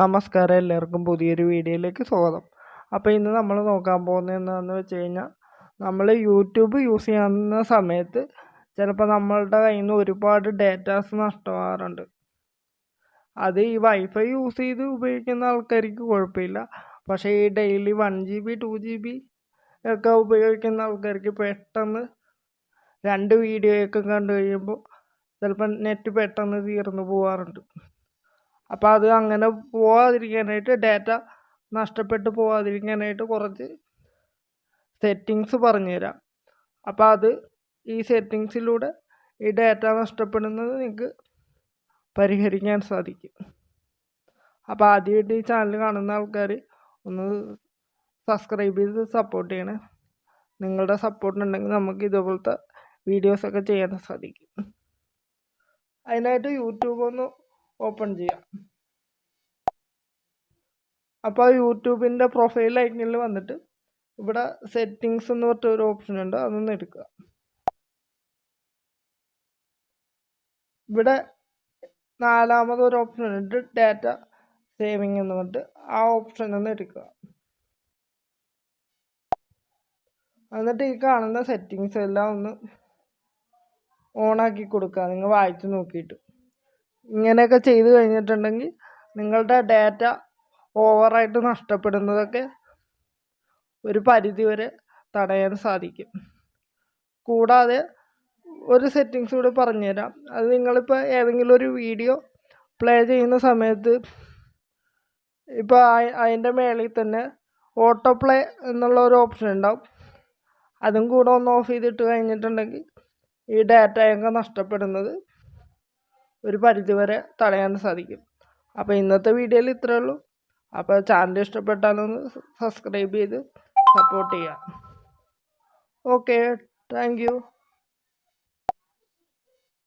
നമസ്കാരം, എല്ലാവർക്കും പുതിയൊരു വീഡിയോയിലേക്ക് സ്വാഗതം. അപ്പോൾ ഇന്ന് നമ്മൾ നോക്കാൻ പോകുന്നത് എന്താണെന്ന് വെച്ച് കഴിഞ്ഞാൽ, നമ്മൾ യൂട്യൂബ് യൂസ് ചെയ്യുന്ന സമയത്ത് ചിലപ്പോൾ നമ്മളുടെ കയ്യിൽ നിന്ന് ഒരുപാട് ഡേറ്റാസ് നഷ്ടമാകാറുണ്ട്. അത് ഈ വൈഫൈ യൂസ് ചെയ്ത് ഉപയോഗിക്കുന്ന ആൾക്കാർക്ക് കുഴപ്പമില്ല. പക്ഷേ ഈ ഡെയിലി 1 GB 2 GB ഒക്കെ ഉപയോഗിക്കുന്ന ആൾക്കാർക്ക് പെട്ടെന്ന് 2 വീഡിയോയൊക്കെ കണ്ടു കഴിയുമ്പോൾ ചിലപ്പോൾ നെറ്റ് പെട്ടെന്ന് തീർന്നു പോകാറുണ്ട്. അപ്പോൾ അത് അങ്ങനെ പോവാതിരിക്കാനായിട്ട്, ഡാറ്റ നഷ്ടപ്പെട്ടു പോവാതിരിക്കാനായിട്ട് കുറച്ച് സെറ്റിങ്സ് പറഞ്ഞുതരാം. അപ്പോൾ അത് ഈ സെറ്റിങ്സിലൂടെ ഈ ഡാറ്റ നഷ്ടപ്പെടുന്നത് നിങ്ങൾക്ക് പരിഹരിക്കാൻ സാധിക്കും. അപ്പോൾ ആദ്യമായിട്ട് ഈ ചാനൽ കാണുന്ന ആൾക്കാർ ഒന്ന് സബ്സ്ക്രൈബ് ചെയ്ത് സപ്പോർട്ട് ചെയ്യണേ. നിങ്ങളുടെ സപ്പോർട്ട് ഉണ്ടെങ്കിൽ നമുക്ക് ഇതുപോലത്തെ വീഡിയോസൊക്കെ ചെയ്യാൻ സാധിക്കും. അതിനായിട്ട് യൂട്യൂബ് ഒന്ന് ഓപ്പൺ ചെയ്യാം. അപ്പോൾ യൂട്യൂബിൻ്റെ പ്രൊഫൈൽ ഐക്കണിൽ വന്നിട്ട് ഇവിടെ സെറ്റിങ്സ് എന്ന് പറഞ്ഞൊരു ഓപ്ഷൻ ഉണ്ട്, അതൊന്ന് എടുക്കുക. ഇവിടെ 4ാമതൊരു ഓപ്ഷൻ ഉണ്ട്, ഡാറ്റ സേവിങ് എന്ന് പറഞ്ഞിട്ട്. ആ ഓപ്ഷൻ ഒന്ന് എടുക്കുക. എന്നിട്ട് ഈ കാണുന്ന സെറ്റിങ്സ് എല്ലാം ഒന്ന് ഓണാക്കി കൊടുക്കുക, നിങ്ങൾ വായിച്ച് നോക്കിയിട്ട്. ഇങ്ങനെയൊക്കെ ചെയ്ത് കഴിഞ്ഞിട്ടുണ്ടെങ്കിൽ നിങ്ങളുടെ ഡാറ്റ ഓവറായിട്ട് നഷ്ടപ്പെടുന്നതൊക്കെ ഒരു പരിധിവരെ തടയാൻ സാധിക്കും. കൂടാതെ ഒരു സെറ്റിങ്സ് കൂടി പറഞ്ഞുതരാം. അത് നിങ്ങളിപ്പോൾ ഏതെങ്കിലും ഒരു വീഡിയോ പ്ലേ ചെയ്യുന്ന സമയത്ത് ഇപ്പോൾ അതിൻ്റെ മേളിൽ തന്നെ ഓട്ടോ പ്ലേ എന്നുള്ള ഒരു ഓപ്ഷൻ ഉണ്ടാവും. അതും കൂടെ ഒന്ന് ഓഫ് ചെയ്തിട്ട് കഴിഞ്ഞിട്ടുണ്ടെങ്കിൽ ഈ ഡാറ്റയൊക്കെ നഷ്ടപ്പെടുന്നത് ഒരു പരിധിവരെ തടയാൻ സാധിക്കും. അപ്പോൾ ഇന്നത്തെ വീഡിയോയിൽ ഇത്രയേ ഉള്ളൂ. അപ്പോൾ ചാനൽ ഇഷ്ടപ്പെട്ടാലൊന്ന് സബ്സ്ക്രൈബ് ചെയ്ത് സപ്പോർട്ട് ചെയ്യാം. Okay, thank you.